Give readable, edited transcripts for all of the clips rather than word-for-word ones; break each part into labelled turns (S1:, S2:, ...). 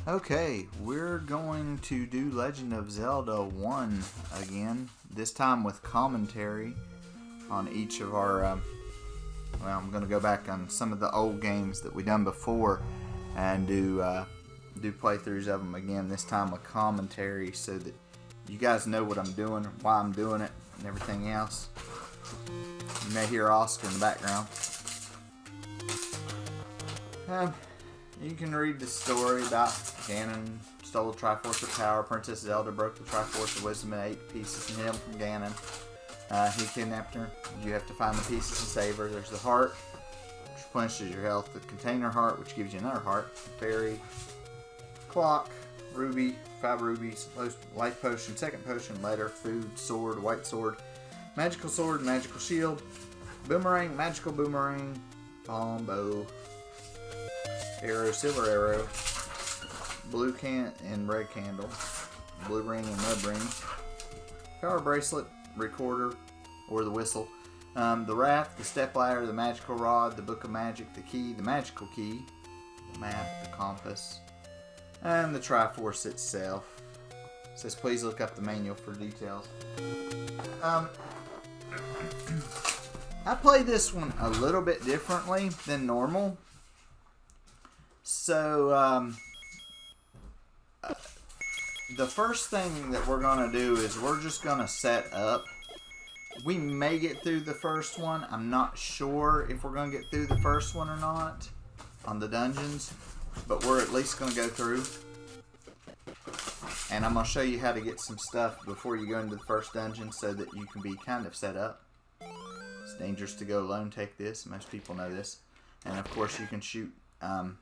S1: Okay, we're going to do Legend of Zelda 1 again, this time with commentary on each of our, well, I'm going to go back on some of the old games that we done before and do playthroughs of them again, this time with commentary so that you guys know what I'm doing, why I'm doing it, and everything else. You may hear Oscar in the background. You can read the story about Ganon stole the Triforce of Power. Princess Zelda broke the Triforce of Wisdom in 8 pieces and hid them from Ganon. He kidnapped her. You have to find the pieces and save her. There's the heart, which replenishes your health. The container heart, which gives you another heart. Fairy, clock, ruby, 5 rubies, life potion, second potion, letter, food, sword, white sword, magical sword, magical shield, boomerang, magical boomerang, bomb, bow, arrow, silver arrow, blue can and red candle, blue ring and red ring, power bracelet, recorder, or the whistle, the raft, the step ladder, the magical rod, the book of magic, the key, the magical key, the map, the compass, and the Triforce itself. It says please look up the manual for details. I play this one a little bit differently than normal. So, the first thing that we're going to do is we're just going to set up. We may get through the first one. I'm not sure if we're going to get through the first one or not on the dungeons, but we're at least going to go through. And I'm going to show you how to get some stuff before you go into the first dungeon so that you can be kind of set up. It's dangerous to go alone. Take this. Most people know this. And of course you can shoot the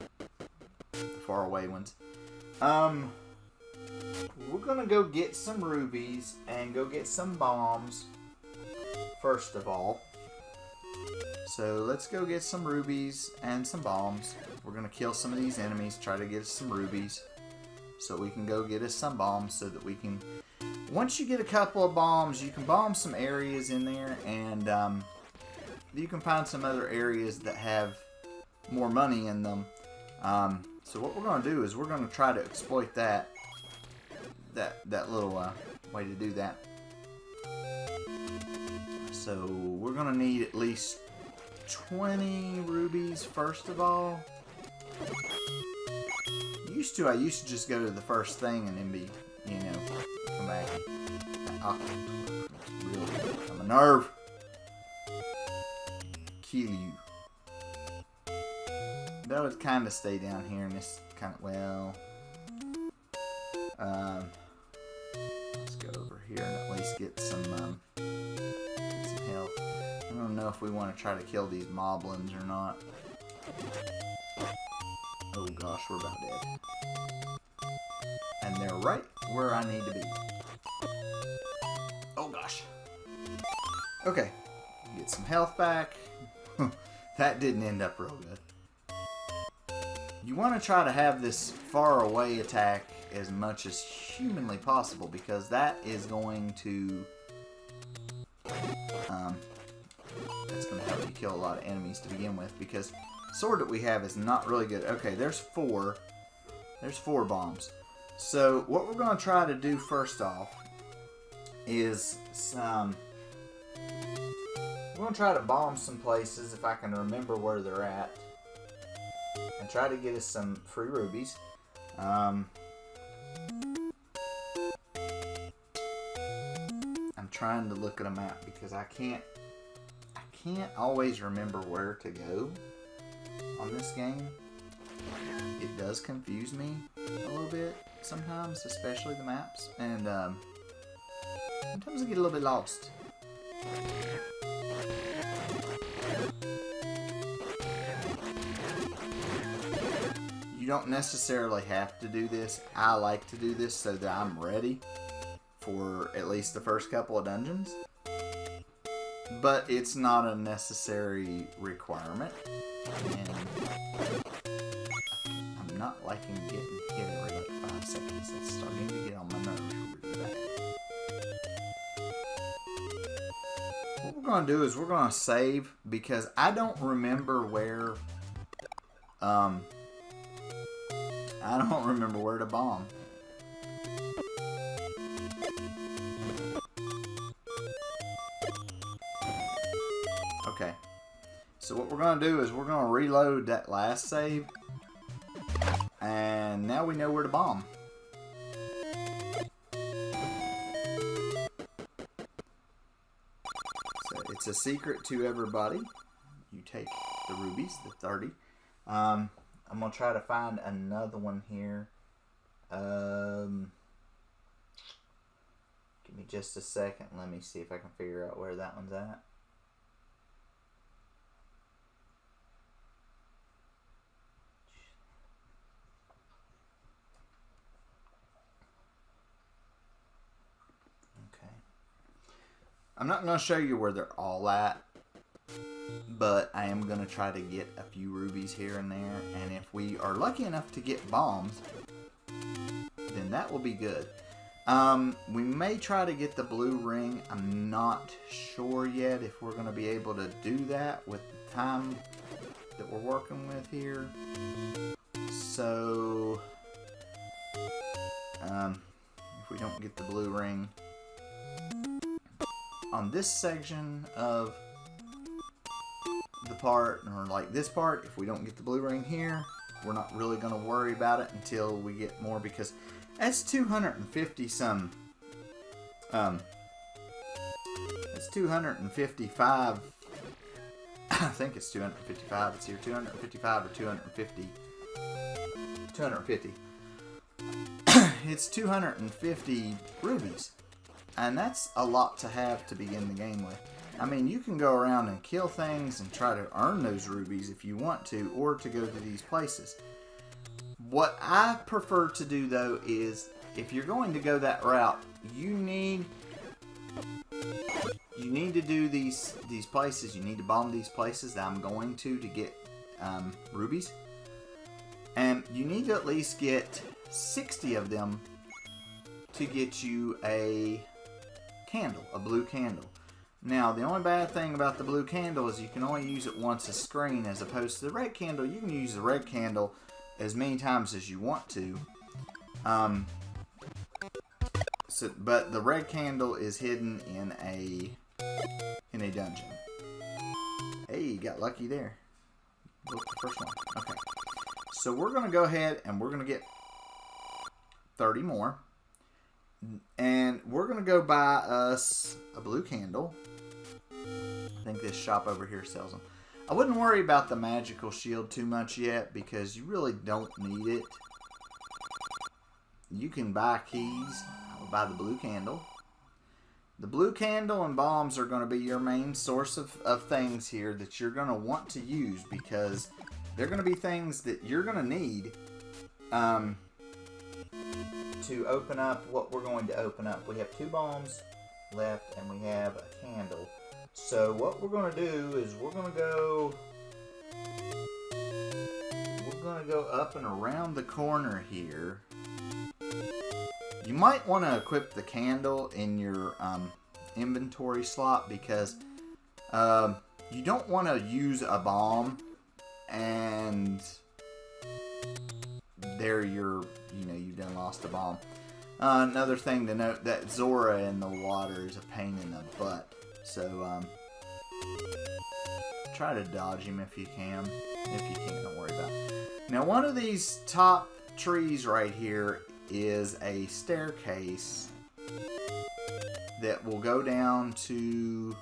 S1: far away ones. We're gonna go get some rubies and go get some bombs first of all. So let's go get some rubies and some bombs. We're gonna kill some of these enemies, try to get us some rubies so we can go get us some bombs so that we can, once you get a couple of bombs, you can bomb some areas in there, and you can find some other areas that have more money in them. So what we're going to do is we're going to try to exploit that little way to do that. So we're going to need at least 20 rubies first of all. I used to just go to the first thing and then be, come back. Really, I'm a nerve. Kill you. That would kind of stay down here, and this kind of, well, let's go over here and at least get some health. I don't know if we want to try to kill these moblins or not. Oh gosh, we're about dead. And they're right where I need to be. Oh gosh. Okay, get some health back. That didn't end up real good. You want to try to have this far away attack as much as humanly possible, because that is going to that's going to help you kill a lot of enemies to begin with, because the sword that we have is not really good. Okay, there's four bombs. So what we're going to try to do first off is we're going to try to bomb some places if I can remember where they're at. And try to get us some free rubies. I'm trying to look at a map because I can't always remember where to go on this game. It does confuse me a little bit sometimes, especially the maps, and sometimes I get a little bit lost. You don't necessarily have to do this. I like to do this so that I'm ready for at least the first couple of dungeons. But it's not a necessary requirement. And I'm not liking getting hit every like 5 seconds. It's starting to get on my nerves really bad. What we're going to do is we're going to save, because I don't remember where I don't remember where to bomb. Okay. So what we're going to do is we're going to reload that last save. And now we know where to bomb. So it's a secret to everybody. You take the rubies, the 30. I'm going to try to find another one here. Give me just a second. Let me see if I can figure out where that one's at. I'm not going to show you where they're all at, but I am going to try to get a few rubies here and there, and if we are lucky enough to get bombs, then that will be good. We may try to get the blue ring. I'm not sure yet if we're going to be able to do that with the time that we're working with here. So, if we don't get the blue ring on this section of the part, or like this part, if we don't get the blue ring here, we're not really going to worry about it until we get more, because that's 250 some, it's 255, I think it's 255, it's here, 255 or 250, 250, it's 250 rubies. And that's a lot to have to begin the game with. I mean, you can go around and kill things and try to earn those rubies if you want to, or to go to these places. What I prefer to do, though, is if you're going to go that route, you need to do these places. You need to bomb these places that I'm going to get rubies. And you need to at least get 60 of them to get you a candle, a blue candle. Now, the only bad thing about the blue candle is you can only use it once a screen, as opposed to the red candle. You can use the red candle as many times as you want to. But the red candle is hidden in a dungeon. Hey, you got lucky there. Look, the first one. Okay. So we're going to go ahead and we're going to get 30 more. And we're going to go buy us a blue candle. I think this shop over here sells them. I wouldn't worry about the magical shield too much yet, because you really don't need it. You can buy keys. I'll buy the blue candle. The blue candle and bombs are going to be your main source of things here that you're going to want to use, because they're going to be things that you're going to need to open up what we're going to open up. We have 2 bombs left and we have a candle. So what we're going to do is we're going to go up and around the corner here. You might want to equip the candle in your inventory slot, because you don't want to use a bomb and there you've done lost a bomb. Another thing to note, that Zora in the water is a pain in the butt. So try to dodge him if you can. If you can't, don't worry about it. Now, one of these top trees right here is a staircase that will go down to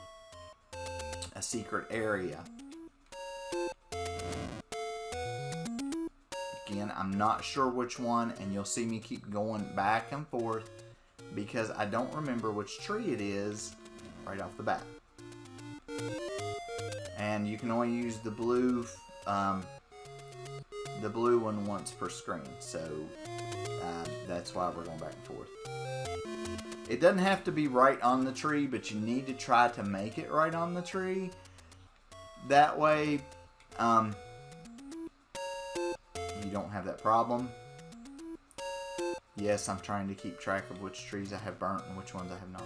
S1: a secret area. Again, I'm not sure which one, and you'll see me keep going back and forth because I don't remember which tree it is right off the bat. And you can only use the blue one once per screen, so that's why we're going back and forth. It doesn't have to be right on the tree, but you need to try to make it right on the tree. That way, you don't have that problem. Yes, I'm trying to keep track of which trees I have burnt and which ones I have not.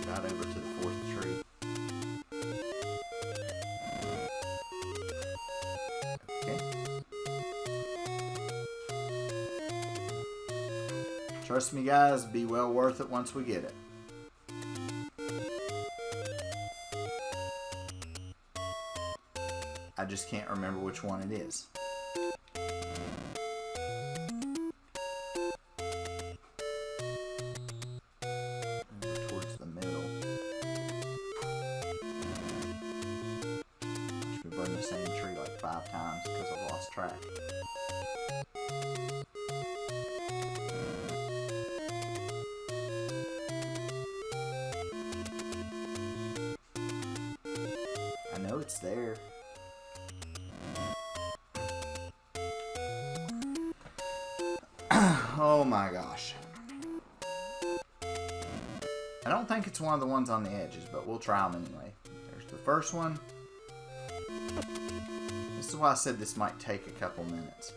S1: Got over to the 4th tree. Okay. Trust me, guys, be well worth it once we get it. I just can't remember which one it is. Towards the middle. I should be burning the same tree like 5 times because I've lost track. I know it's there. Oh my gosh. I don't think it's one of the ones on the edges, but we'll try them anyway. There's the first one. This is why I said this might take a couple minutes.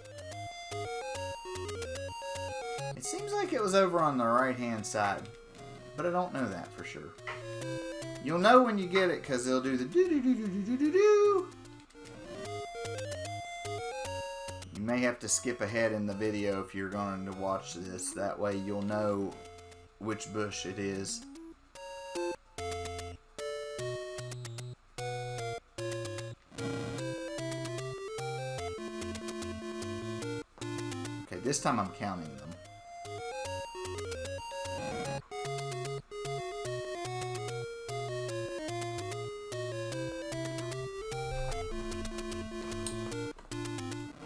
S1: It seems like it was over on the right hand side, but I don't know that for sure. You'll know when you get it because it'll do the do-do-do-do-do-do-do. You may have to skip ahead in the video if you're going to watch this. That way you'll know which bush it is. Okay, this time I'm counting them.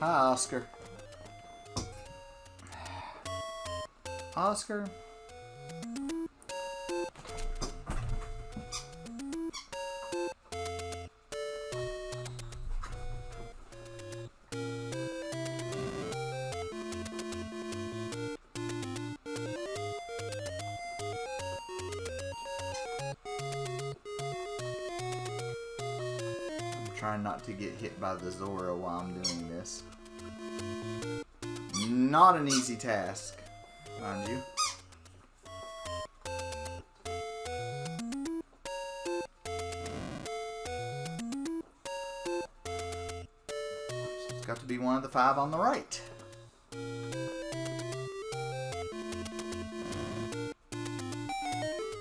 S1: Hi, Oscar. Oscar? I'm trying not to get hit by the Zora while I'm doing this. Not an easy task, mind you. It's got to be one of the 5 on the right.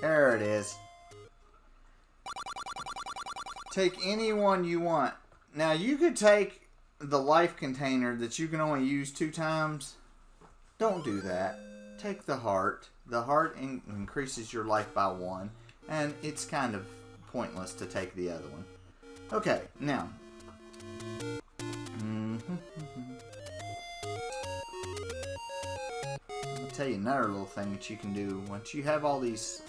S1: There it is. Take any one you want. Now you could take the life container that you can only use 2 times. Don't do that. Take the heart. The heart increases your life by 1, and it's kind of pointless to take the other one. Okay, now. I'll tell you another little thing that you can do. Once you have all these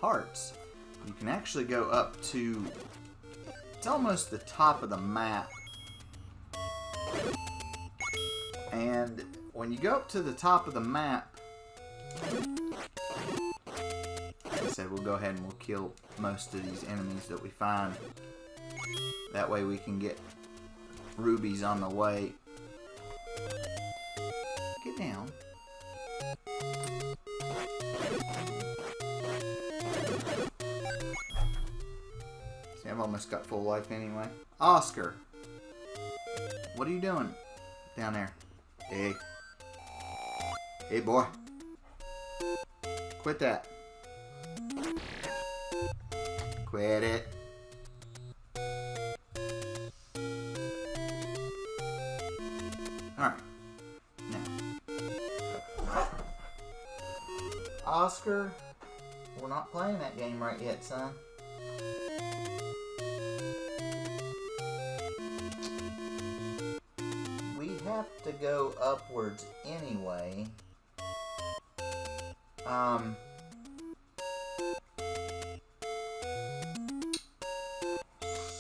S1: hearts, you can actually go up to, it's almost the top of the map. And when you go up to the top of the map, like I said, we'll go ahead and we'll kill most of these enemies that we find. That way we can get rubies on the way. Get down. See, I've almost got full life anyway. Oscar, what are you doing down there? Hey. Hey, boy. Quit that. Quit it. Alright. Now. Oscar, we're not playing that game right yet, son. Have to go upwards anyway.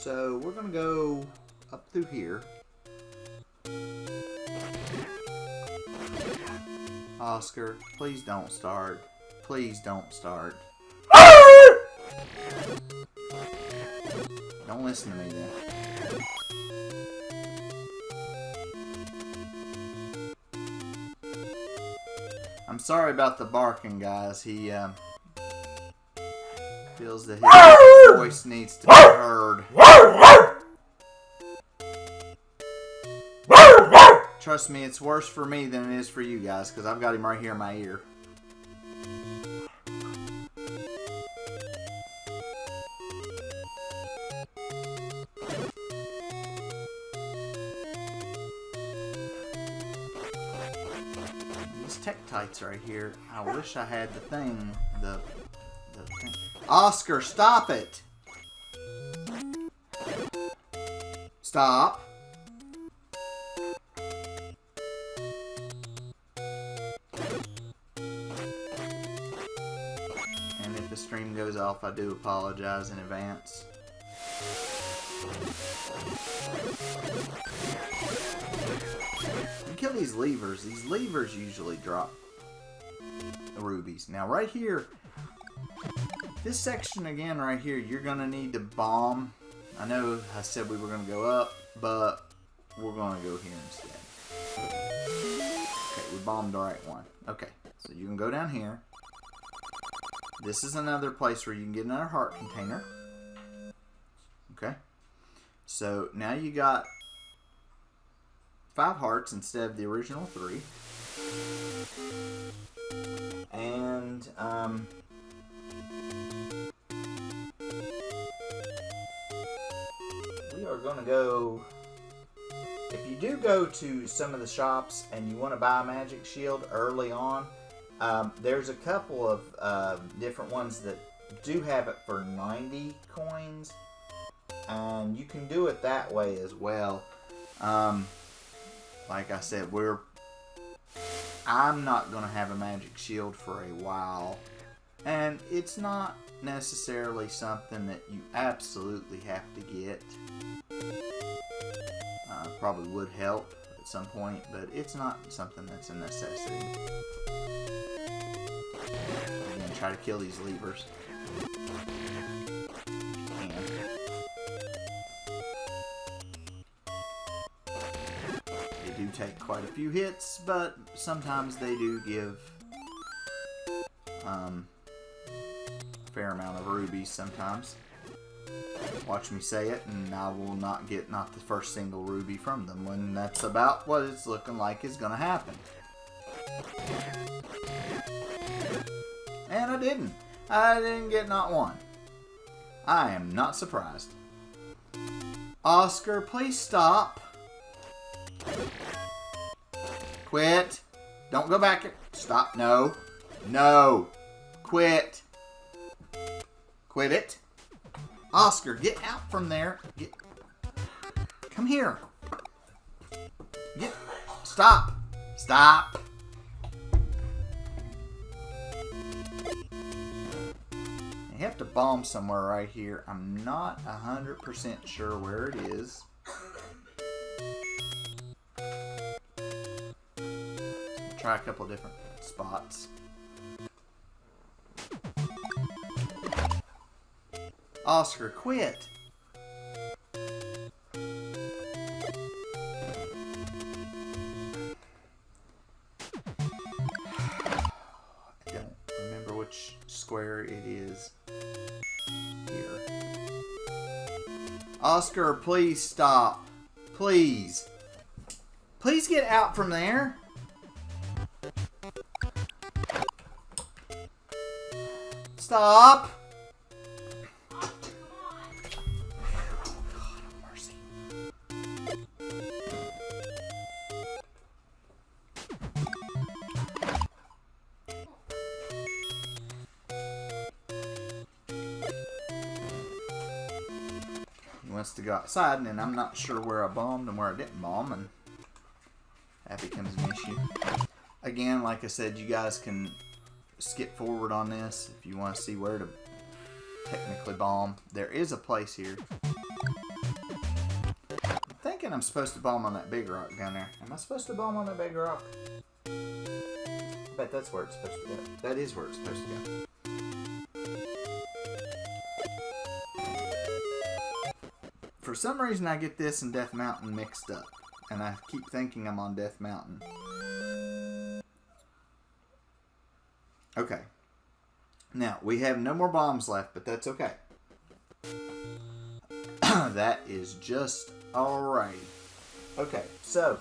S1: So we're gonna go up through here. Oscar, please don't start. Please don't start. Don't listen to me then. I'm sorry about the barking, guys. He feels that his voice needs to be heard. trust me, it's worse for me than it is for you guys, because I've got him right here in my ear. These Tektites right here, I wish I had the thing, the thing. Oscar, stop it! Stop. And if the stream goes off, I do apologize in advance. You kill these levers. These levers usually drop the rubies. Now right here, this section again right here, you're going to need to bomb. I know I said we were going to go up, but we're going to go here instead. Okay, we bombed the right one. Okay, so you can go down here. This is another place where you can get another heart container. Okay, so now you got 5 hearts instead of the original 3. And, we are going to go, if you do go to some of the shops and you want to buy a magic shield early on, there's a couple of different ones that do have it for 90 coins, and you can do it that way as well. Like I said, I'm not going to have a magic shield for a while, and it's not necessarily something that you absolutely have to get. Probably would help at some point, but it's not something that's a necessity. Again, try to kill these levers. You can. They do take quite a few hits, but sometimes they do give a fair amount of rubies sometimes. Watch me say it, and I will not get the first single ruby from them when that's about what it's looking like is going to happen. And I didn't. I didn't get not one. I am not surprised. Oscar, please stop. Quit. Don't go back. Stop. No. No. Quit. Quit it. Oscar, get out from there. Come here. Stop. Stop. You have to bomb somewhere right here. I'm not 100% sure where it is. I'll try a couple different spots. Oscar, quit. I don't remember which square it is here. Oscar, please stop. Please. Please get out from there. Stop. Wants to go outside, and I'm not sure where I bombed and where I didn't bomb, and that becomes an issue. Again, like I said, you guys can skip forward on this if you want to see where to technically bomb. There is a place here. I'm thinking I'm supposed to bomb on that big rock down there. Am I supposed to bomb on that big rock? I bet that's where it's supposed to go. That is where it's supposed to go. For some reason, I get this and Death Mountain mixed up, and I keep thinking I'm on Death Mountain. Okay. Now, we have no more bombs left, but that's okay. That is just alright. Okay, so,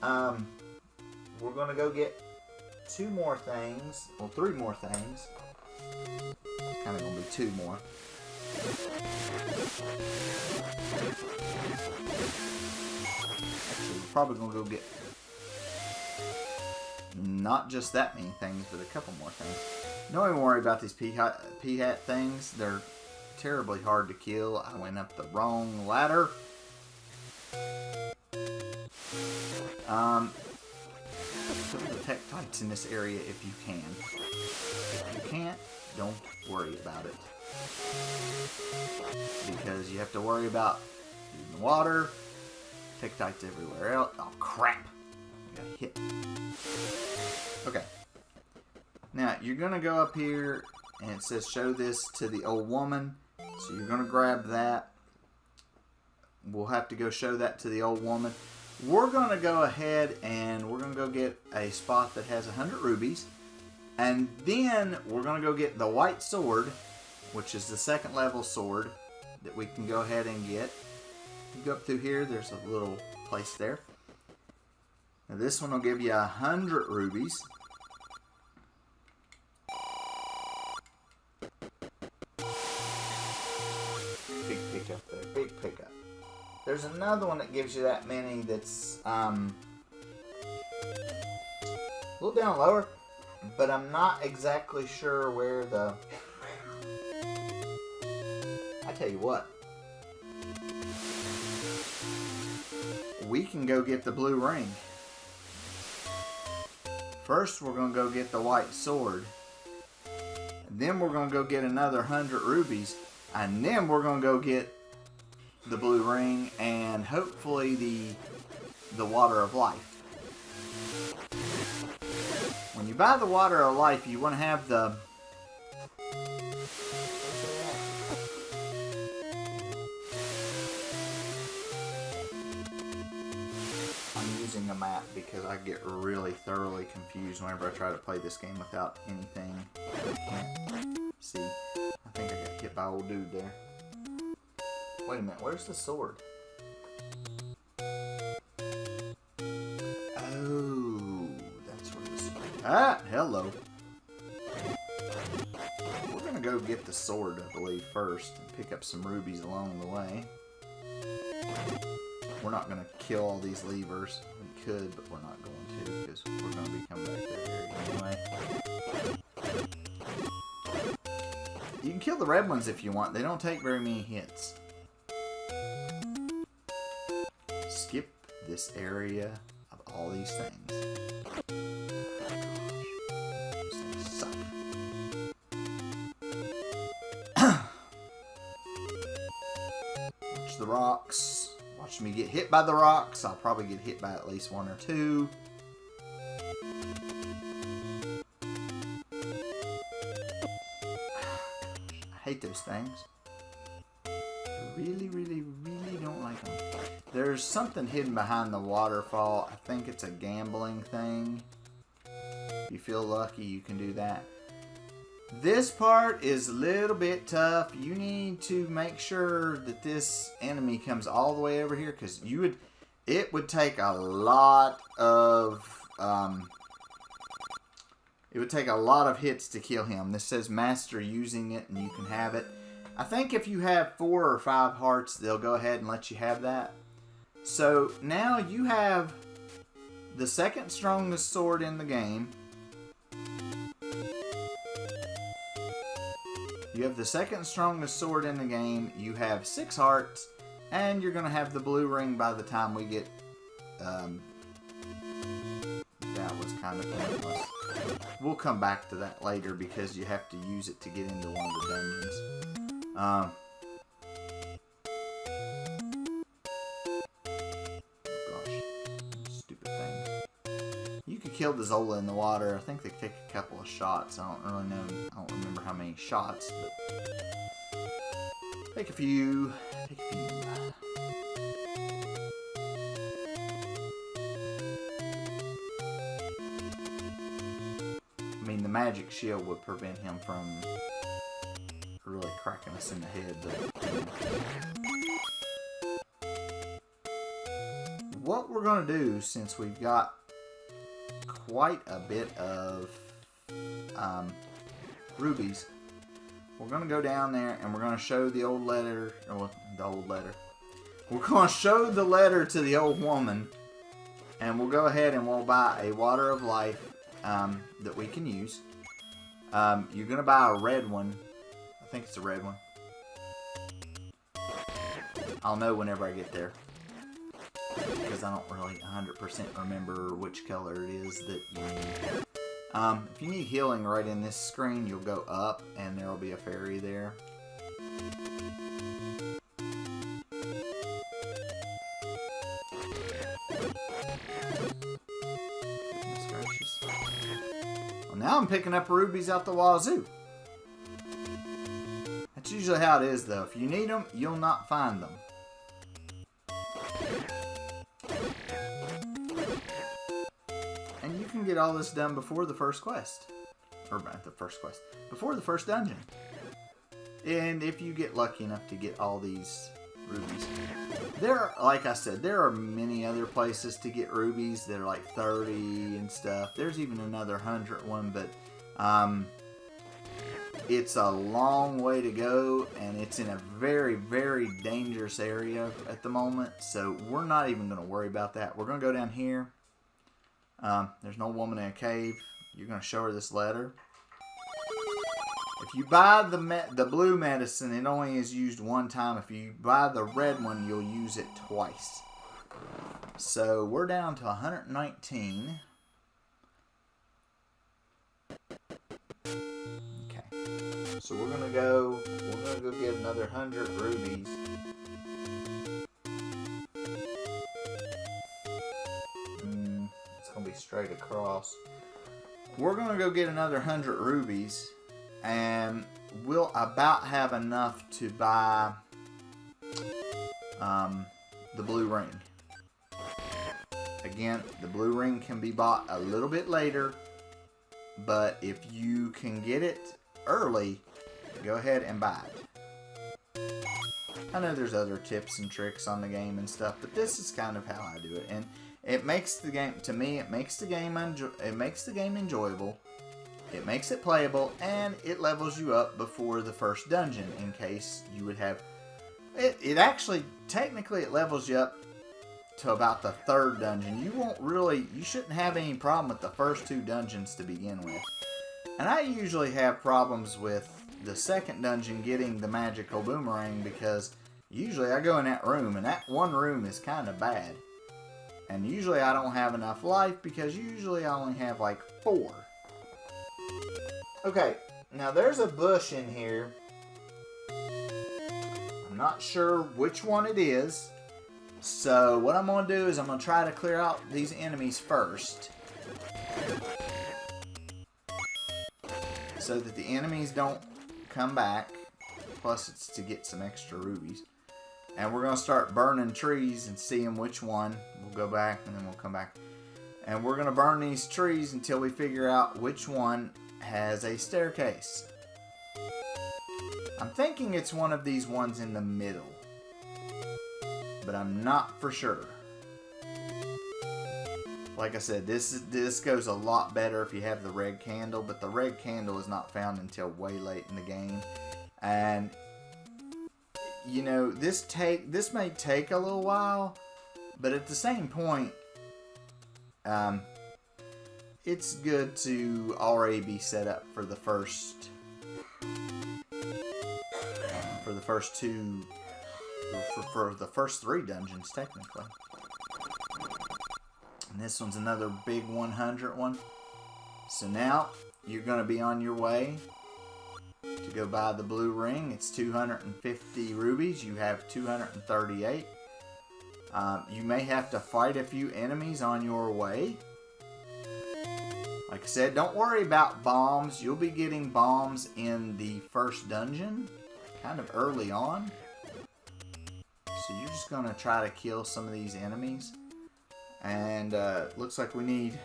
S1: We're gonna go get 2 more things, well 3 more things. It's kind of gonna be 2 more. Actually, we're probably gonna go get not just that many things, but a couple more things. Don't even worry about these peahat things. They're terribly hard to kill. I went up the wrong ladder. Kill the Tektites in this area if you can. If you can't, don't worry about it. Because you have to worry about the water, Tektites everywhere else. Oh crap! I got hit. Okay. Now, you're going to go up here, and it says show this to the old woman. So you're going to grab that. We'll have to go show that to the old woman. We're going to go ahead and we're going to go get a spot that has 100 rubies. And then we're going to go get the white sword, which is the 2nd level sword that we can go ahead and get. You go up through here, there's a little place there. Now this one will give you 100 rubies. Big pickup there, big pickup. There's another one that gives you that many that's a little down lower, but I'm not exactly sure where the... I tell you what. We can go get the blue ring. First, we're going to go get the white sword. Then we're going to go get another 100 rubies. And then we're going to go get the blue ring and hopefully the water of life. When you buy the water of life, you want to have the... a map because I get really thoroughly confused whenever I try to play this game without anything. See, I think I got hit by old dude there. Wait a minute, where's the sword? Oh, that's where the sword is. Ah, hello. We're gonna go get the sword, I believe, first and pick up some rubies along the way. We're not going to kill all these levers. We could, but we're not going to because we're going to be coming back to that area anyway. You can kill the red ones if you want. They don't take very many hits. Skip this area of all these things. These things suck. Watch the rocks. Watch me get hit by the rocks. I'll probably get hit by at least 1 or 2. I hate those things. I really, really, really don't like them. There's something hidden behind the waterfall. I think it's a gambling thing. If you feel lucky, you can do that. This part is a little bit tough. You need to make sure that this enemy comes all the way over here because it would take a lot of hits to kill him. This says master using it and you can have it. I think if you have 4 or 5 hearts, they'll go ahead and let you have that. So now you have the 2nd strongest sword in the game. You have the 2nd strongest sword in the game. You have 6 hearts. And you're going to have the blue ring by the time we get... that was kind of pointless. We'll come back to that later because you have to use it to get into one of the dungeons. Killed the Zola in the water. I think they take a couple of shots. I don't really know. I don't remember how many shots, but take a few. Take a few. I mean, the magic shield would prevent him from really cracking us in the head, but what we're we're going to do, since we've got quite a bit of rubies, we're going to go down there and we're going to show the old letter, or the old letter. We're going to show the letter to the old woman, and we'll go ahead and we'll buy a water of life that we can use. You're going to buy a red one. I think it's a red one. I'll know whenever I get there, because I don't really 100% remember which color it is that you need. If you need healing right in this screen, you'll go up and there will be a fairy there. Goodness gracious. Well, now I'm picking up rubies out the wazoo. That's usually how it is, though. If you need them, you'll not find them. And you can get all this done before the first quest. Or not the first quest. Before the first dungeon. And if you get lucky enough to get all these rubies. Like I said, there are many other places to get rubies that are like 30 and stuff. There's even another 100 one, but it's a long way to go, and it's in a very, very dangerous area at the moment, so we're not even going to worry about that. We're going to go down here. There's no woman in a cave. You're going to show her this letter. If you buy the blue medicine, it only is used one time. If you buy the red one, you'll use it twice. So we're down to 119. So we're gonna go get another 100 rubies. It's gonna be straight across. We're gonna go get another 100 rubies, and we'll about have enough to buy the blue ring. Again, the blue ring can be bought a little bit later, but if you can get it early, go ahead and buy it. I know there's other tips and tricks on the game and stuff, but this is kind of how I do it, and it makes the game, to me, it makes the game enjoyable. It makes it playable, and it levels you up before the first dungeon. In case you would have it actually technically it levels you up to about the third dungeon. You shouldn't have any problem with the first two dungeons to begin with. And I usually have problems with the second dungeon getting the magical boomerang, because usually I go in that room, and that one room is kind of bad. And usually I don't have enough life, because usually I only have like 4. Okay, now there's a bush in here. I'm not sure which one it is. So what I'm going to do is I'm going to try to clear out these enemies first, so that the enemies don't come back. Plus it's to get some extra rubies. And we're going to start burning trees and seeing which one. We'll go back and then we'll come back. And we're going to burn these trees until we figure out which one has a staircase. I'm thinking it's one of these ones in the middle, but I'm not for sure. Like I said, this goes a lot better if you have the red candle, but the red candle is not found until way late in the game. And you know, this may take a little while, but at the same point, it's good to already be set up for the first two, for the first 3 dungeons technically. And this one's another big 100 one. So now you're going to be on your way to go buy the blue ring. It's 250 rubies. You have 238. You may have to fight a few enemies on your way. Like I said, don't worry about bombs. You'll be getting bombs in the first dungeon, kind of early on. So you're just going to try to kill some of these enemies. And looks like we need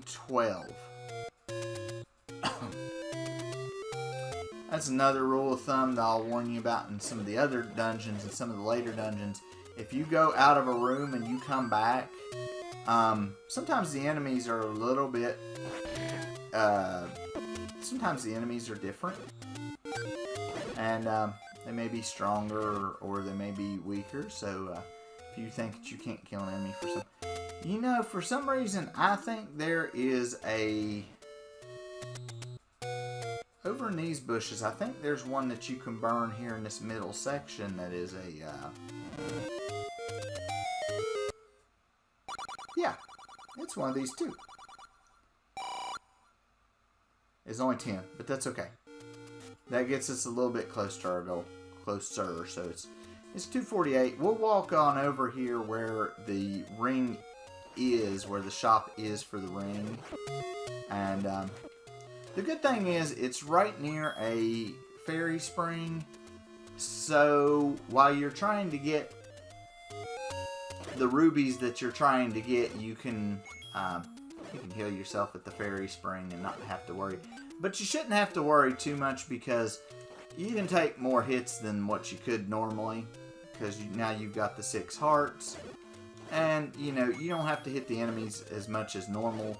S1: 12. That's another rule of thumb that I'll warn you about in some of the other dungeons and some of the later dungeons. if you go out of a room and you come back, sometimes the enemies are a little bit, sometimes the enemies are different. And they may be stronger or they may be weaker. So if you think that you can't kill an enemy for some reason, I think there is over in these bushes, I think there's one that you can burn here in this middle section that is yeah, it's one of these two. It's only 10, but that's okay. That gets us a little bit close to our goal. Closer, so it's 248. We'll walk on over here where the ring is, where the shop is for the ring. And the good thing is it's right near a fairy spring. So while you're trying to get the rubies that you're trying to get, you can heal yourself at the fairy spring and not have to worry. But you shouldn't have to worry too much because you can take more hits than what you could normally. Because now you've got the 6 hearts. And, you know, you don't have to hit the enemies as much as normal.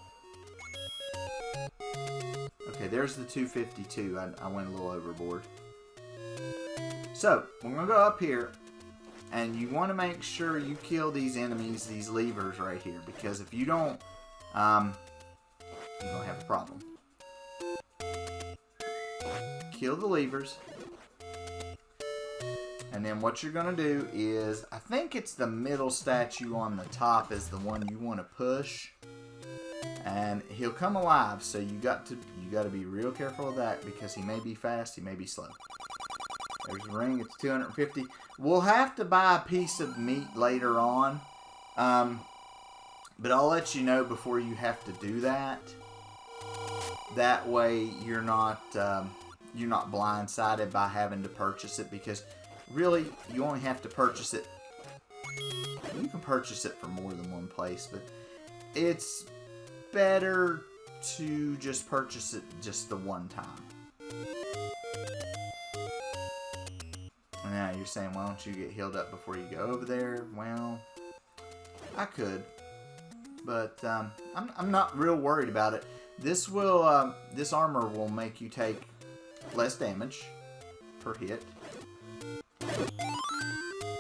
S1: Okay, there's the 252. I went a little overboard. So, we're going to go up here. And you want to make sure you kill these enemies, these levers right here. Because if you don't, you're going to have a problem. Kill the levers. And then what you're going to do is, I think it's the middle statue on the top is the one you want to push. And he'll come alive, so you got to be real careful of that because he may be fast, he may be slow. There's the ring, it's 250. We'll have to buy a piece of meat later on. But I'll let you know before you have to do that. That way you're not blindsided by having to purchase it, because really you only have to purchase it. You can purchase it for more than one place, but it's better to just purchase it just the one time. Now you're saying, why don't you get healed up before you go over there? Well, I could, but I'm not real worried about it. This armor will make you take less damage per hit.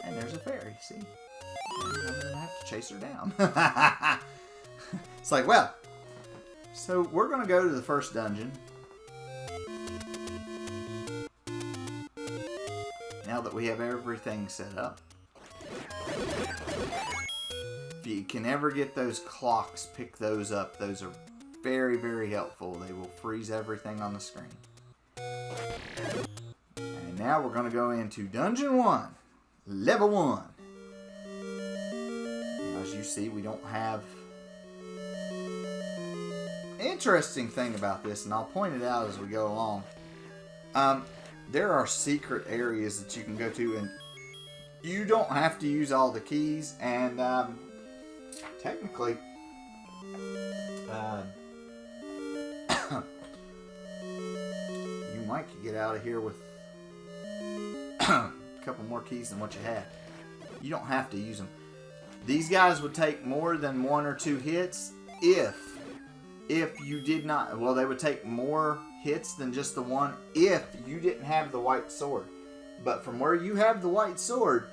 S1: And there's a fairy, see? And I'm gonna have to chase her down. It's like, well, so we're gonna go to the first dungeon. Now that we have everything set up. If you can ever get those clocks, pick those up. Those are very, very helpful. They will freeze everything on the screen. And now we're going to go into Dungeon 1, Level 1. Now, as you see, we don't have... Interesting thing about this, and I'll point it out as we go along. There are secret areas that you can go to, and you don't have to use all the keys, and technically... you might get out of here with a couple more keys than what you had. You don't have to use them. These guys would take more than 1 or 2 hits if you did not. Well, they would take more hits than just the one if you didn't have the white sword. But from where you have the white sword,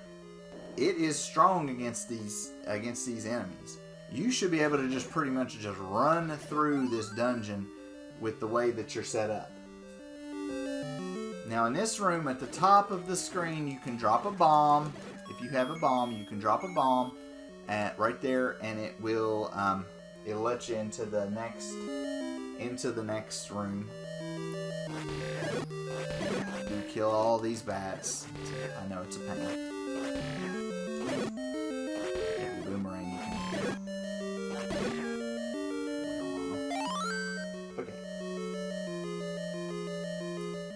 S1: it is strong against these enemies. You should be able to just pretty much just run through this dungeon with the way that you're set up. Now in this room at the top of the screen you can drop a bomb. If you have a bomb, you can drop a bomb right there, and it will it'll let you into the next room. You kill all these bats. I know it's a pain. Boomerang you can. Okay.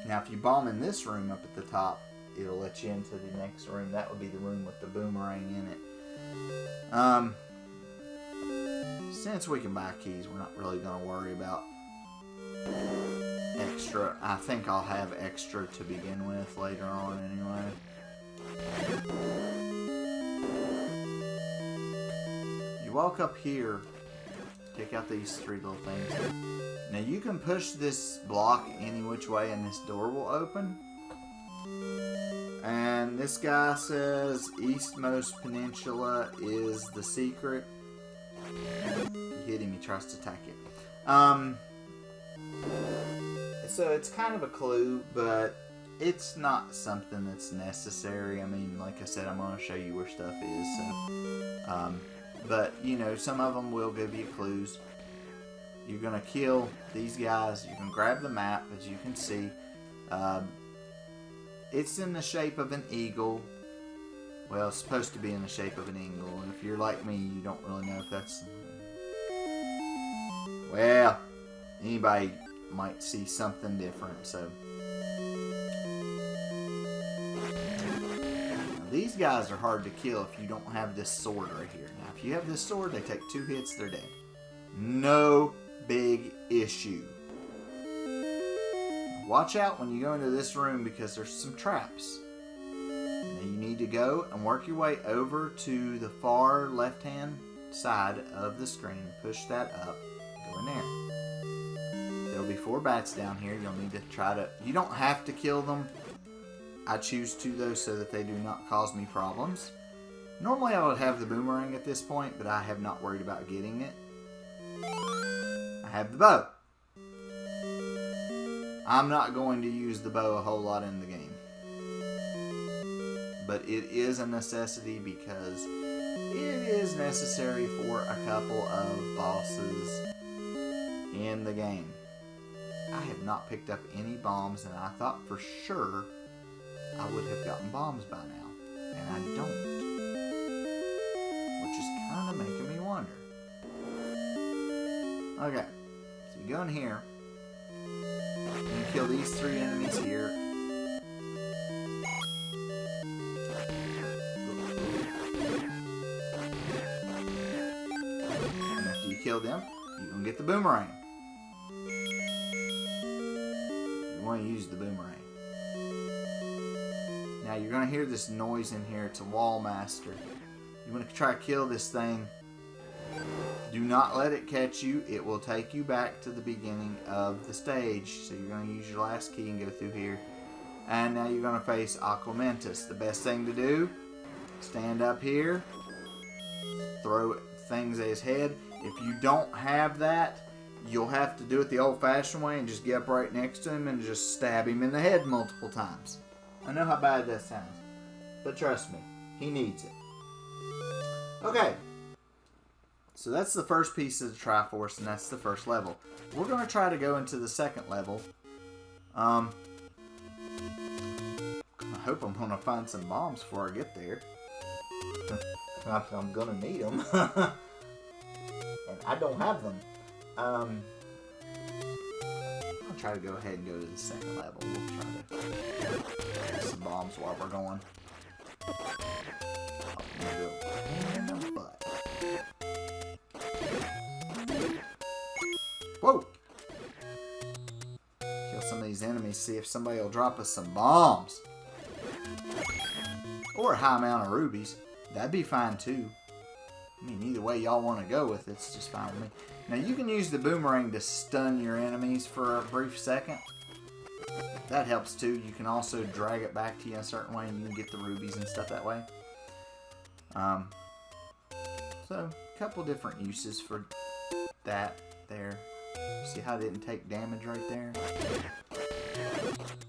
S1: Now if you bomb in this room up at the top, it'll let you into the next room. That would be the room with the boomerang in it. Since we can buy keys, we're not really going to worry about extra. I think I'll have extra to begin with later on anyway. walk up here, take out these 3 little things. Now you can push this block any which way and this door will open. And this guy says Eastmost Peninsula is the secret. You hit him, he tries to attack it. So it's kind of a clue, but it's not something that's necessary. I mean, like I said, I'm going to show you where stuff is. So, but, you know, some of them will give you clues. You're going to kill these guys. You can grab the map, as you can see. It's in the shape of an eagle. Well, it's supposed to be in the shape of an eagle. And if you're like me, you don't really know if that's... Well, anybody might see something different, so... Now, these guys are hard to kill if you don't have this sword right here. Now, if you have this sword, they take 2 hits, they're dead. No big issue. Watch out when you go into this room because there's some traps. Now you need to go and work your way over to the far left-hand side of the screen. Push that up. Go in there. There'll be 4 bats down here. You'll need to try to... You don't have to kill them. I choose to, though, so that they do not cause me problems. Normally I would have the boomerang at this point, but I have not worried about getting it. I have the bow. I'm not going to use the bow a whole lot in the game. But it is a necessity because it is necessary for a couple of bosses in the game. I have not picked up any bombs, and I thought for sure I would have gotten bombs by now. And I don't. Which is kind of making me wonder. Okay. So you go in here. You kill these 3 enemies here. And after you kill them, you can get the boomerang. You want to use the boomerang. Now you're going to hear this noise in here. It's a wall master. You want to try to kill this thing. Do not let it catch you. It will take you back to the beginning of the stage. So you're going to use your last key and go through here. And now you're going to face Aquamentus. The best thing to do, stand up here, throw things at his head. If you don't have that, you'll have to do it the old-fashioned way and just get up right next to him and just stab him in the head multiple times. I know how bad that sounds, but trust me, he needs it. Okay. So that's the first piece of the Triforce, and that's the first level. We're going to try to go into the second level. I hope I'm going to find some bombs before I get there. I'm going to need them. And I don't have them. I'll try to go ahead and go to the second level. We'll try to get some bombs while we're going. In the butt. Whoa! Kill some of these enemies, see if somebody will drop us some bombs. Or a high amount of rubies. That'd be fine too. I mean, either way y'all want to go with it, it's just fine with me. Now you can use the boomerang to stun your enemies for a brief second. That helps too. You can also drag it back to you a certain way and you can get the rubies and stuff that way. So, a couple different uses for that there. See how it didn't take damage right there?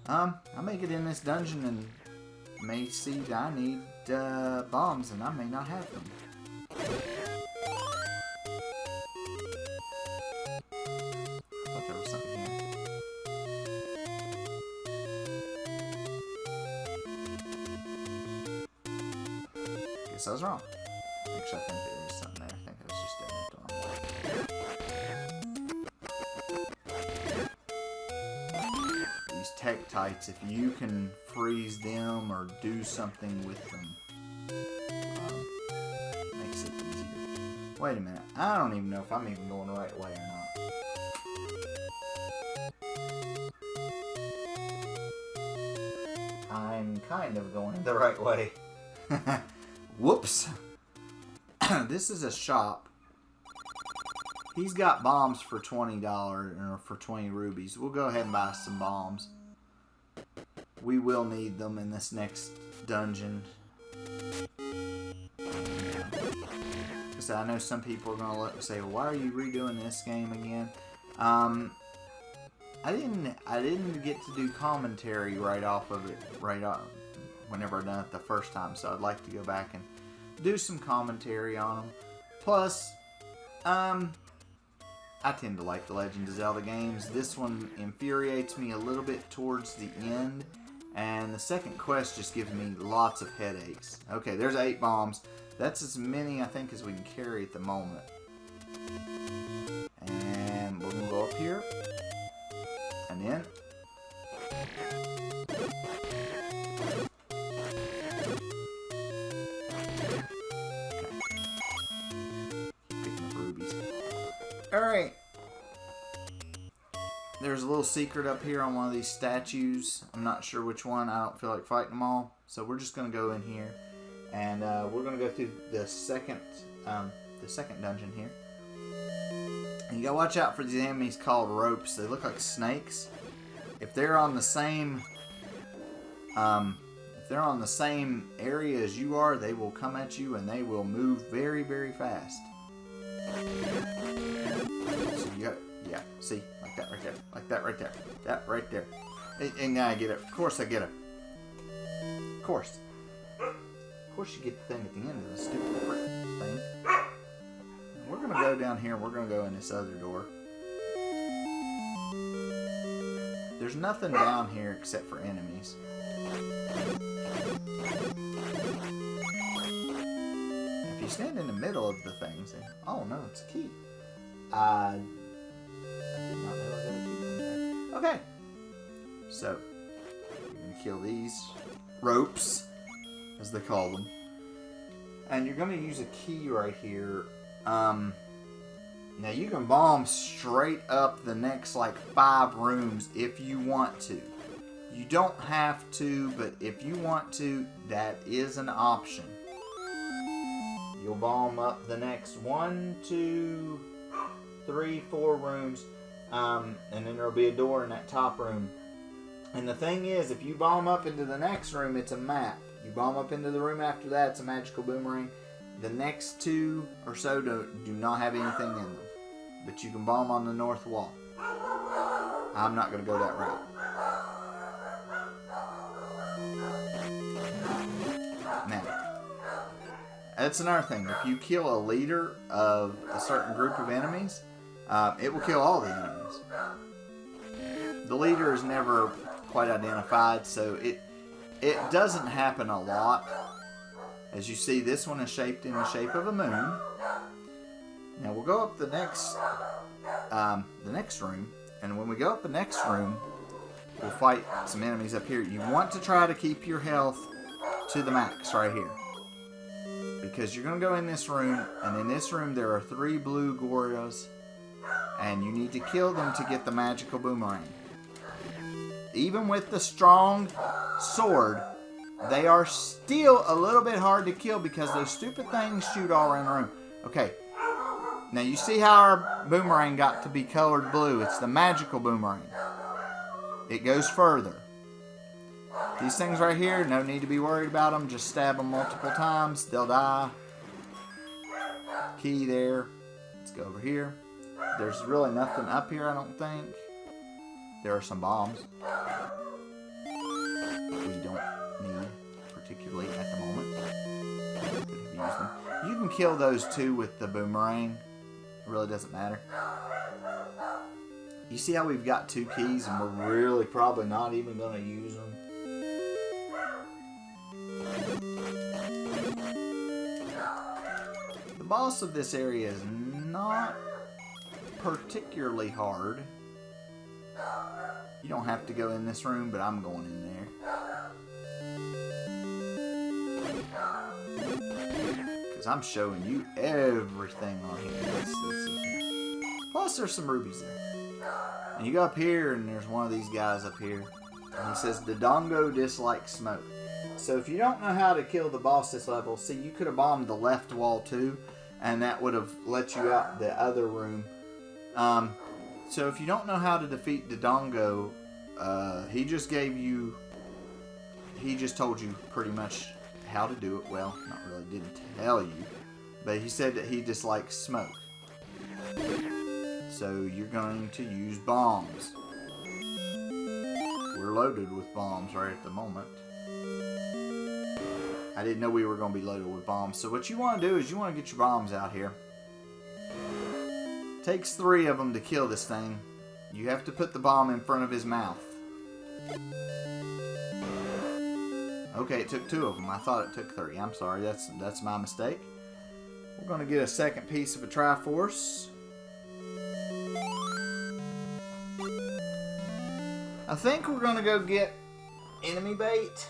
S1: I may get in this dungeon and may see that I need bombs and I may not have them. I thought there was something here. Guess I was wrong. Actually, I think there was something there. I think I was just doing it the wrong way. These Tektites, if you can freeze them or do something with them, makes it easier. Wait a minute. I don't even know if I'm even going the right way or not. I'm kind of going the right way. Whoops. This is a shop He's got bombs for $20 or for 20 rubies. We'll go ahead and buy some bombs. We will need them in this next dungeon. Because I know some people are going to say, well, why are you redoing this game again? I didn't get to do commentary right off of it, whenever I done it the first time. So I'd like to go back and do some commentary on them. Plus, I tend to like the Legend of Zelda games. This one infuriates me a little bit towards the end. And the second quest just gives me lots of headaches. Okay, there's 8 bombs. That's as many, I think, as we can carry at the moment. And we're going to go up here. And in. Alright. There's a little secret up here on one of these statues. I'm not sure which one. I don't feel like fighting them all. So we're just going to go in here. And we're going to go through the second dungeon here. And you got to watch out for these enemies called ropes. They look like snakes. If they're on the same area as you are, they will come at you and they will move very, very fast. So you got, yeah, see, like that right there, like that right there, that right there. And now I get it. Of course I get it. Of course you get the thing at the end of the stupid thing. And we're gonna go down here. We're gonna go in this other door. There's nothing down here except for enemies. If you stand in the middle of the things, and, oh no, it's a key. I did not know I got a key from there. Okay, so you're gonna kill these ropes, as they call them, and you're gonna use a key right here. Now you can bomb straight up the next like 5 rooms if you want to. You don't have to, but if you want to, that is an option. You'll bomb up the next 1, 2, 3, 4 rooms, and then there'll be a door in that top room. And the thing is, if you bomb up into the next room, it's a map. You bomb up into the room after that, it's a magical boomerang. The next 2 or so do not have anything in them. But you can bomb on the north wall. I'm not going to go that route. Now, that's another thing. If you kill a leader of a certain group of enemies, it will kill all the enemies. The leader is never quite identified, so it doesn't happen a lot. As you see, this one is shaped in the shape of a moon. Now we'll go up the next room, and when we go up the next room, we'll fight some enemies up here. You want to try to keep your health to the max right here, because you're going to go in this room, and in this room there are 3 blue Gorgas, and you need to kill them to get the magical boomerang. Even with the strong sword, they are still a little bit hard to kill because those stupid things shoot all around the room. Okay, now you see how our boomerang got to be colored blue. It's the magical boomerang. It goes further. These things right here, no need to be worried about them. Just stab them multiple times. They'll die. Key there. Let's go over here. There's really nothing up here, I don't think. There are some bombs. We don't need particularly at the moment. You can kill those 2 with the boomerang. It really doesn't matter. You see how we've got 2 keys and we're really probably not even going to use them? The boss of this area is not particularly hard. You don't have to go in this room, but I'm going in there. Because I'm showing you everything on here. Plus there's some rubies there. And you go up here and there's one of these guys up here. And he says, Dodongo dislikes smoke. So if you don't know how to kill the boss this level, see, you could have bombed the left wall too, and that would have let you out the other room So if you don't know how to defeat Dodongo, he just told you pretty much how to do it. Well, not really, didn't tell you, but he said that he dislikes smoke. So you're going to use bombs. We're loaded with bombs right at the moment. I didn't know we were going to be loaded with bombs. So what you want to do is you want to get your bombs out here. Takes 3 of them to kill this thing. You have to put the bomb in front of his mouth. Okay, it took 2 of them. I thought it took 3. I'm sorry. That's my mistake. We're going to get a second piece of a Triforce. I think we're going to go get enemy bait.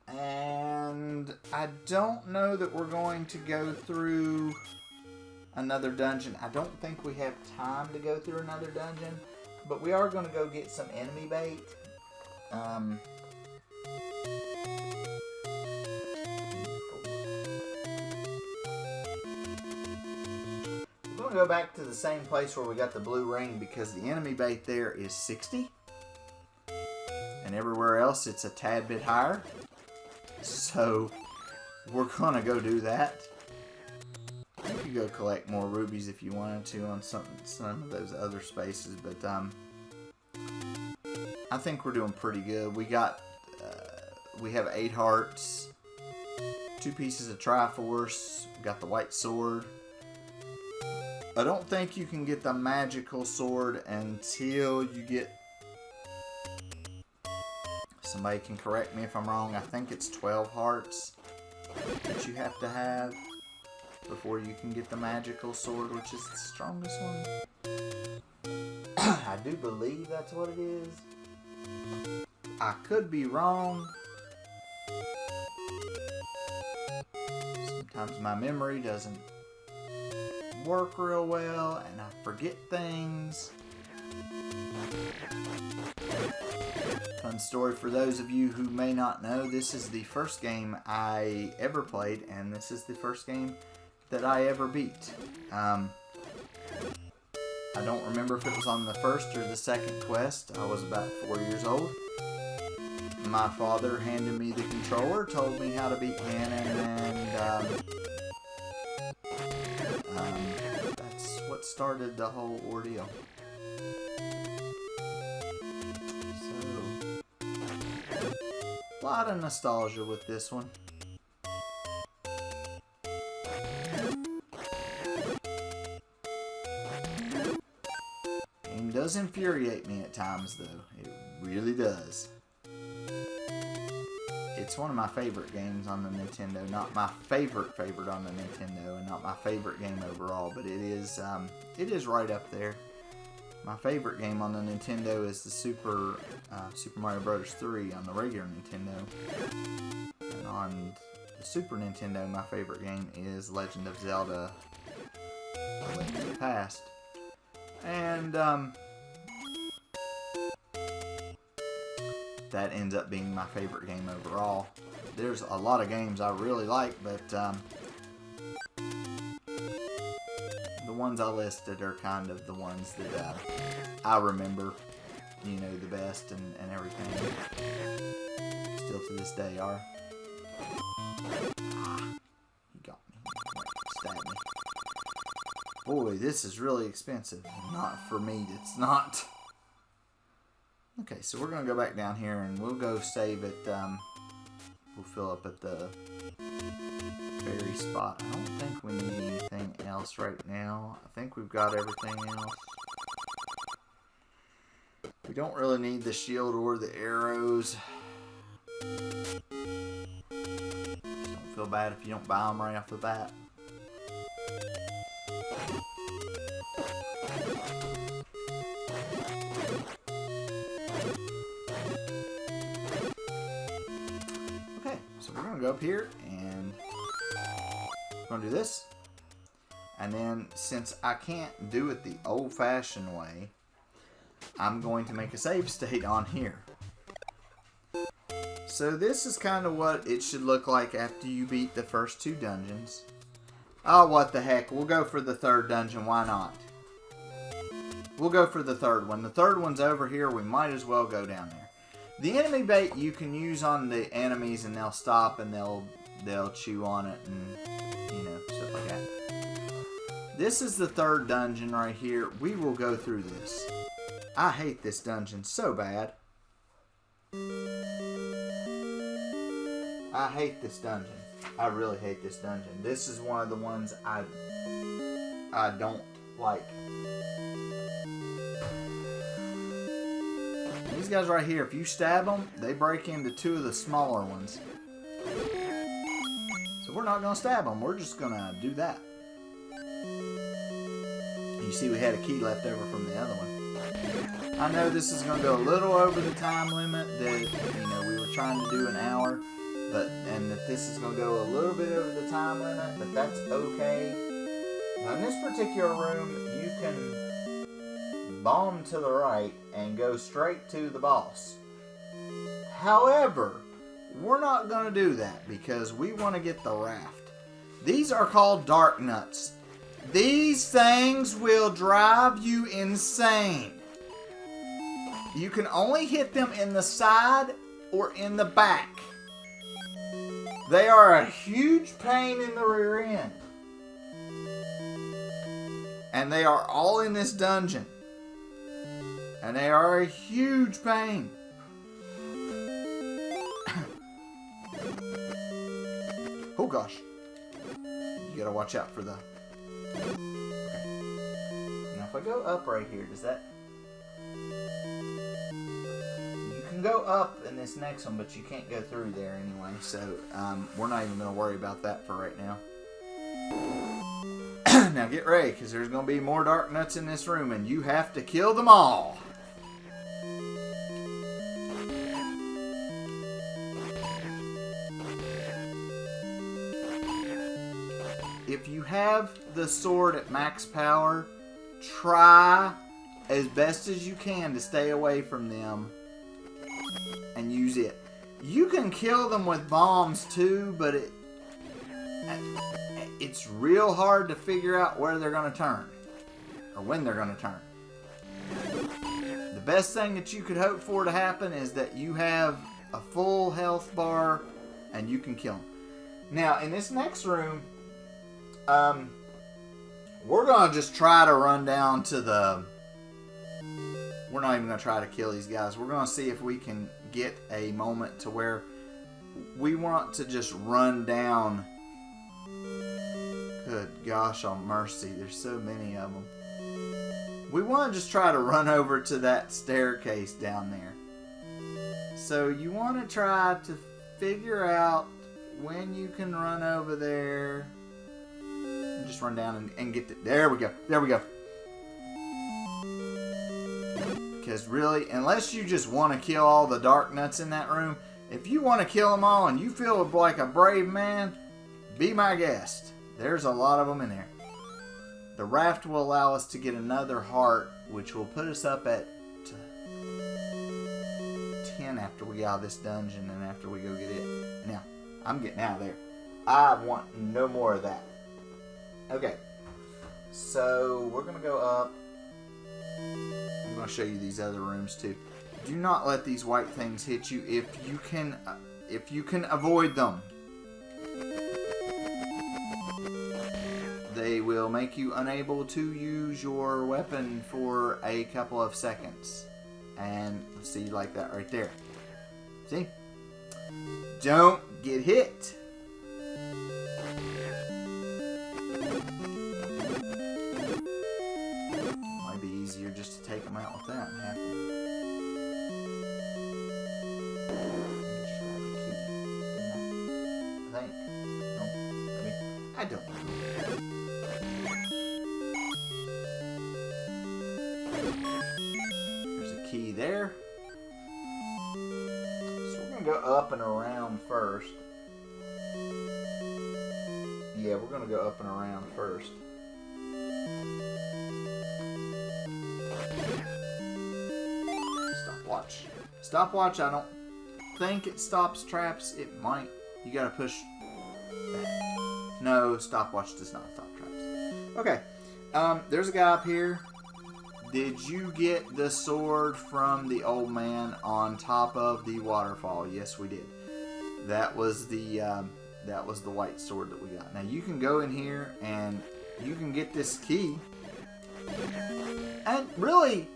S1: And I don't know that we're going to go through another dungeon. I don't think we have time to go through another dungeon. But we are going to go get some enemy bait. We're going to go back to the same place where we got the blue ring because the enemy bait there is 60. And everywhere else it's a tad bit higher. So we're going to go do that. You could go collect more rubies if you wanted to on some of those other spaces. But I think we're doing pretty good. We have 8 hearts, 2 pieces of Triforce, got the white sword. I don't think you can get the magical sword until you get... Somebody can correct me if I'm wrong. I think it's 12 hearts that you have to have before you can get the magical sword, which is the strongest one. I do believe that's what it is. I could be wrong. Sometimes my memory doesn't work real well and I forget things. Fun story for those of you who may not know, this is the first game I ever played and this is the first game that I ever beat. I don't remember if it was on the first or the second quest. I was about 4 years old. My father handed me the controller, told me how to beat Ganon, and that's what started the whole ordeal. So, a lot of nostalgia with this one. Game does infuriate me at times, though. It really does. It's one of my favorite games on the Nintendo. Not my favorite on the Nintendo, and not my favorite game overall, but it is right up there. My favorite game on the Nintendo is the Super Mario Bros. 3 on the regular Nintendo. And on the Super Nintendo, my favorite game is Legend of Zelda: A Link to the Past. And that ends up being my favorite game overall. There's a lot of games I really like, but the ones I listed are kind of the ones that I remember, you know, the best and everything. Still to this day are. He got me. Stabbed me. Boy, this is really expensive. Not for me, it's not. Okay, so we're going to go back down here and we'll go save it. We'll fill up at the ferry spot. I don't think we need anything else right now. I think we've got everything else. We don't really need the shield or the arrows. Just don't feel bad if you don't buy them right off the bat. Go up here and we're going to do this, and then since I can't do it the old-fashioned way, I'm going to make a save state on here. So this is kind of what it should look like after you beat the first 2 dungeons. Oh, what the heck. We'll go for the third dungeon. Why not? We'll go for the third one. The third one's over here. We might as well go down there. The enemy bait you can use on the enemies, and they'll stop and they'll chew on it and, you know, stuff like that. This is the third dungeon right here. We will go through this. I hate this dungeon so bad. I hate this dungeon. I really hate this dungeon. This is one of the ones I don't like. These guys right here, if you stab them, they break into two of the smaller ones. So we're not going to stab them. We're just going to do that. You see we had a key left over from the other one. I know this is going to go a little over the time limit that, you know, we were trying to do an hour. And that this is going to go a little bit over the time limit, but that's okay. Now in this particular room, you can bomb to the right and go straight to the boss. However, we're not going to do that because we want to get the raft. These are called dark nuts. These things will drive you insane. You can only hit them in the side or in the back. They are a huge pain in the rear end. And they are all in this dungeon. And they are a huge pain. Oh gosh. You gotta watch out for the... Okay. Now if I go up right here, does that... Go up in this next one, but you can't go through there anyway, so we're not even going to worry about that for right now. Now get ready, because there's going to be more dark nuts in this room, and you have to kill them all. If you have the sword at max power, try as best as you can to stay away from them and use it. You can kill them with bombs too, but it's real hard to figure out where they're going to turn or when they're going to turn. The best thing that you could hope for to happen is that you have a full health bar and you can kill them. Now in this next room, we're going to just try to run down to the... We're not even going to try to kill these guys. We're going to see if we can get a moment to where we want to just run down. Good gosh on mercy. There's so many of them. We want to just try to run over to that staircase down there. So you want to try to figure out when you can run over there. And just run down and get it. There we go. There we go. Because really, unless you just want to kill all the dark nuts in that room, if you want to kill them all and you feel like a brave man, be my guest. There's a lot of them in there. The raft will allow us to get another heart, which will put us up at 10 after we get out of this dungeon and after we go get it. Now, I'm getting out of there. I want no more of that. Okay. So, we're going to go up. I'm going to show you these other rooms too. Do not let these white things hit you if you can avoid them. They will make you unable to use your weapon for a couple of seconds. And see, like that right there. See? Don't get hit. Might be easier just to take them out with that and have them. I think. No, I don't know. There's a key there. So we're going to go up and around first. Yeah, we're going to go up and around first. Stopwatch. Stopwatch, I don't think it stops traps. It might. You got to push that. No, stopwatch does not stop traps. Okay. There's a guy up here. Did you get the sword from the old man on top of the waterfall? Yes, we did. That was the white sword that we got. Now you can go in here and you can get this key. And really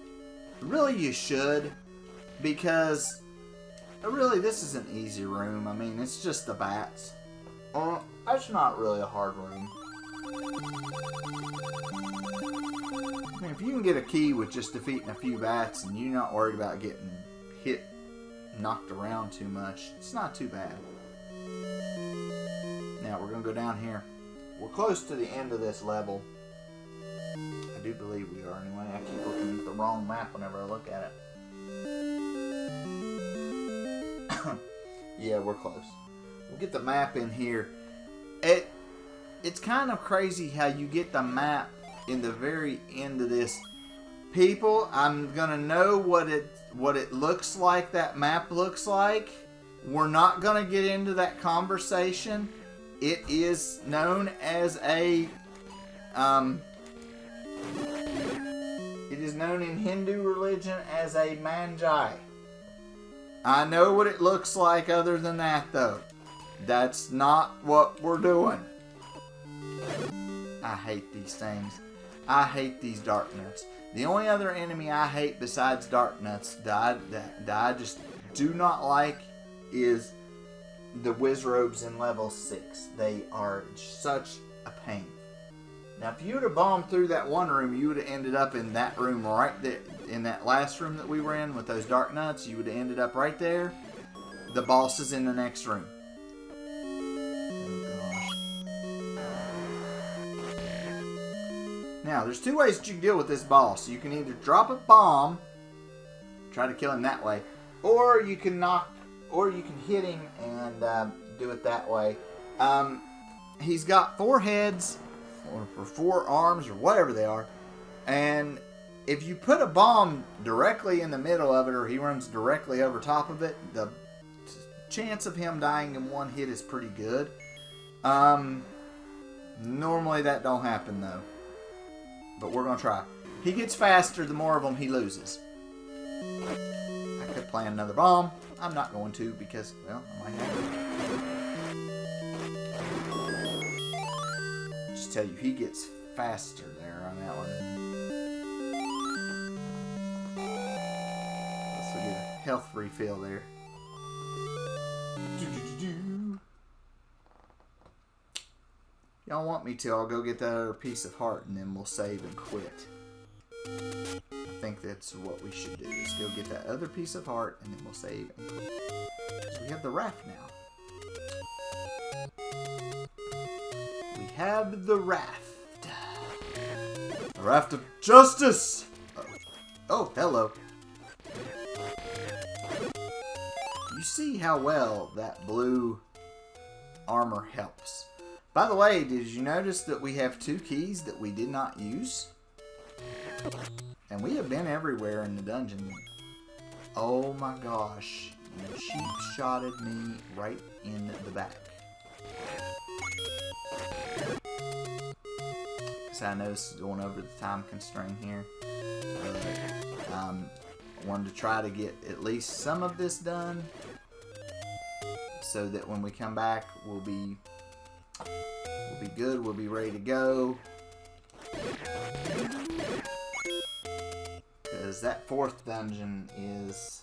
S1: you should, because really this is an easy room. I mean, it's just the bats. That's not really a hard room. I mean, if you can get a key with just defeating a few bats and you're not worried about getting knocked around too much, it's not too bad. Now we're going to go down here. We're close to the end of this level. I do believe we are anyway. I keep looking at the wrong map whenever I look at it. Yeah, we're close. We'll get the map in here. It's kind of crazy how you get the map in the very end of this. People, I'm gonna know what it looks like, that map looks like. We're not gonna get into that conversation. It is known as a it is known in Hindu religion as a manjai. I know what it looks like other than that though. That's not what we're doing. I hate these things. I hate these dark nuts. The only other enemy I hate besides dark nuts that I just do not like is the Wizrobes in level 6. They are such a pain. Now if you would have bombed through that one room, you would have ended up in that room right there. In that last room that we were in with those dark nuts, you would have ended up right there. The boss is in the next room. Now, there's two ways that you can deal with this boss. You can either drop a bomb, try to kill him that way, or you can hit him and do it that way. He's got 4 heads, or 4 arms, or whatever they are, and if you put a bomb directly in the middle of it, or he runs directly over top of it, the chance of him dying in one hit is pretty good. Normally that don't happen though. But we're going to try. He gets faster the more of them he loses. I could plan another bomb. I'm not going to because, well, I might have to. Just tell you, he gets faster there on that one. Let's get a health refill there. Y'all want me to, I'll go get that other piece of heart and then we'll save and quit. I think that's what we should do. Let's go get that other piece of heart and then we'll save and quit. Because we have the raft now. We have the raft. The raft of justice! Oh, hello. You see how well that blue armor helps. By the way, did you notice that we have 2 keys that we did not use? And we have been everywhere in the dungeon. Oh my gosh. You cheap-shotted me right in the back. Because I know this is going over the time constraint here. But I wanted to try to get at least some of this done. So that when we come back, we'll be good, we'll be ready to go. Because that 4th dungeon is...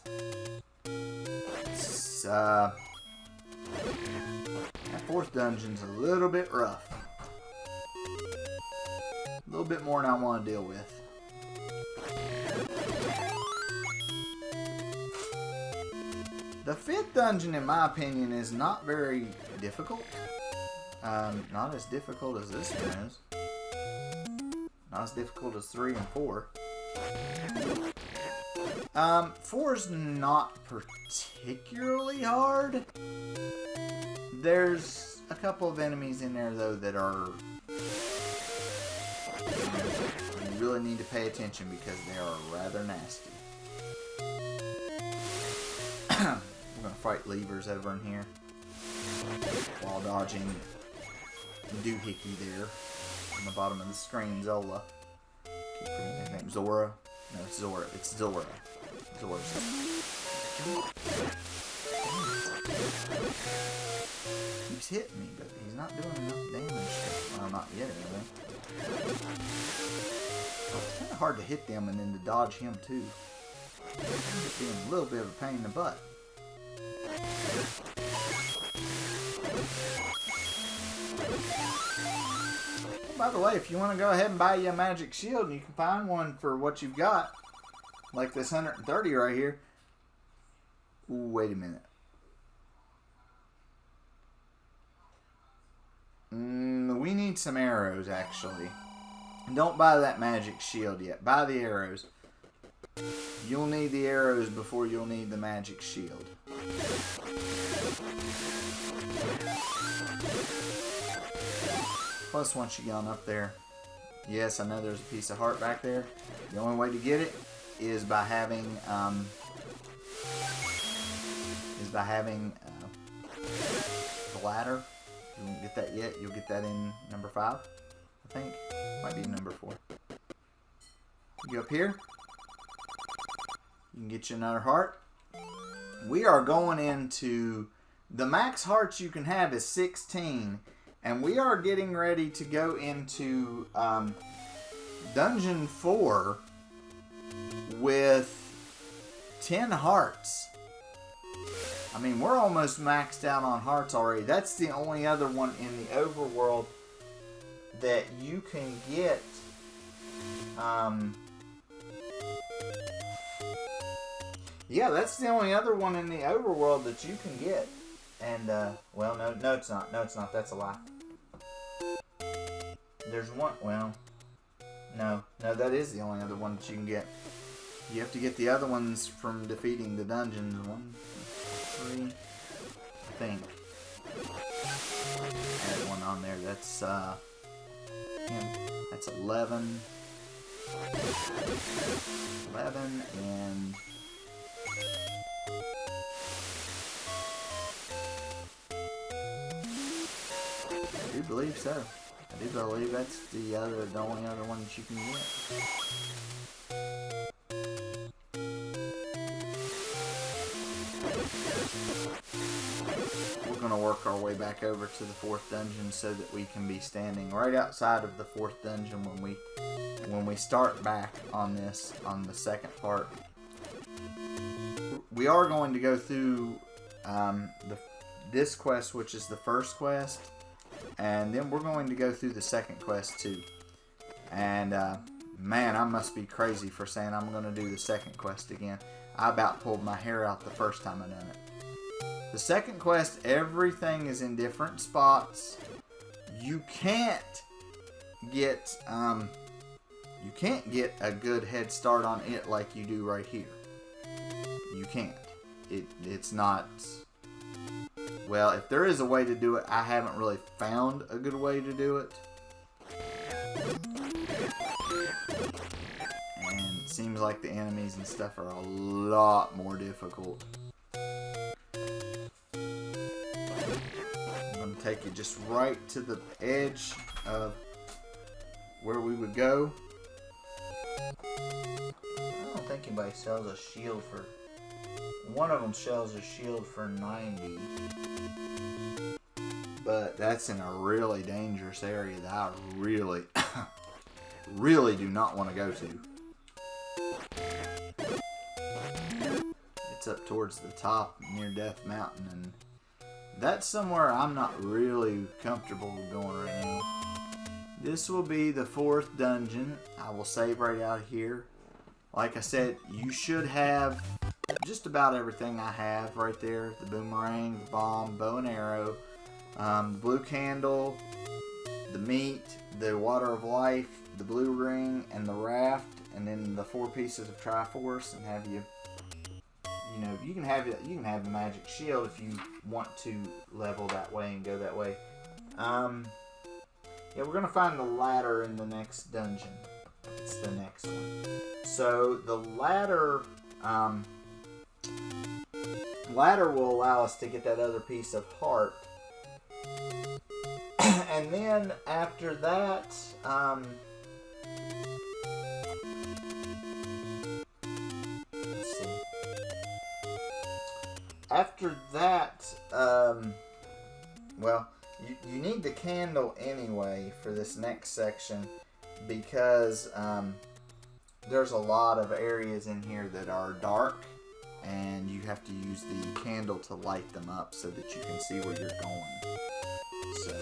S1: that 4th dungeon's a little bit rough. A little bit more than I want to deal with. The 5th dungeon, in my opinion, is not very difficult. Not as difficult as this one is. Not as difficult as 3 and 4. 4's not particularly hard. There's a couple of enemies in there though that are... You really need to pay attention because they are rather nasty. We're gonna fight levers over in here while dodging doohickey there on the bottom of the screen, Zola. Keep forgetting his name. Zora? No, it's Zora. It's Zora. Zora. Keeps hitting me, but he's not doing enough damage. Well, not yet, anyway. It's kind of hard to hit them and then to dodge him, too. It's being a little bit of a pain in the butt. By the way, if you want to go ahead and buy you a magic shield, and you can find one for what you've got, like this 130 right here. Ooh, wait a minute. We need some arrows, actually. Don't buy that magic shield yet. Buy the arrows. You'll need the arrows before you'll need the magic shield. Plus, once you get on up there, yes, I know there's a piece of heart back there. The only way to get it is by having the ladder. You won't get that yet. You'll get that in number 5, I think. Might be number 4. You go up here. You can get you another heart. We are going into the max hearts you can have is 16. And we are getting ready to go into Dungeon 4 with 10 hearts. I mean, we're almost maxed out on hearts already. That's the only other one in the overworld that you can get. Yeah, that's the only other one in the overworld that you can get. And, well, no, it's not. No, it's not. That's a lie. There's one, well, no, that is the only other one that you can get. You have to get the other ones from defeating the dungeons. 1, 3, I think. Add one on there. That's, that's 11. 11 and... I do believe so. I do believe that's the only other one that you can get. We're going to work our way back over to the 4th dungeon so that we can be standing right outside of the 4th dungeon when we start back on this, on the second part. We are going to go through this quest, which is the first quest. And then we're going to go through the second quest too. And man, I must be crazy for saying I'm going to do the second quest again. I about pulled my hair out the first time I done it. The second quest, everything is in different spots. You can't get a good head start on it like you do right here. You can't. It's not. Well, if there is a way to do it, I haven't really found a good way to do it. And it seems like the enemies and stuff are a lot more difficult. I'm going to take you just right to the edge of where we would go. I don't think anybody sells a shield for... One of them sells a shield for 90. But that's in a really dangerous area that I really, really do not want to go to. It's up towards the top near Death Mountain, and that's somewhere I'm not really comfortable going right now. This will be the 4th dungeon. I will save right out here. Like I said, you should have just about everything I have right there. The boomerang, the bomb, bow and arrow, the blue candle, the meat, the water of life, the blue ring, and the raft, and then the 4 pieces of Triforce, and have you know, you can have the magic shield if you want to level that way and go that way. Yeah, we're gonna find the ladder in the next dungeon. It's the next one. So the ladder will allow us to get that other piece of heart. And then after that, let's see. After that, well, you need the candle anyway for this next section because there's a lot of areas in here that are dark and you have to use the candle to light them up so that you can see where you're going. So,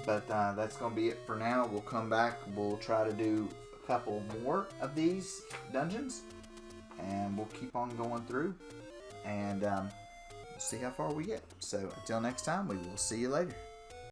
S1: but that's going to be it for now. We'll come back. We'll try to do a couple more of these dungeons and we'll keep on going through and we'll see how far we get. So until next time, we will see you later.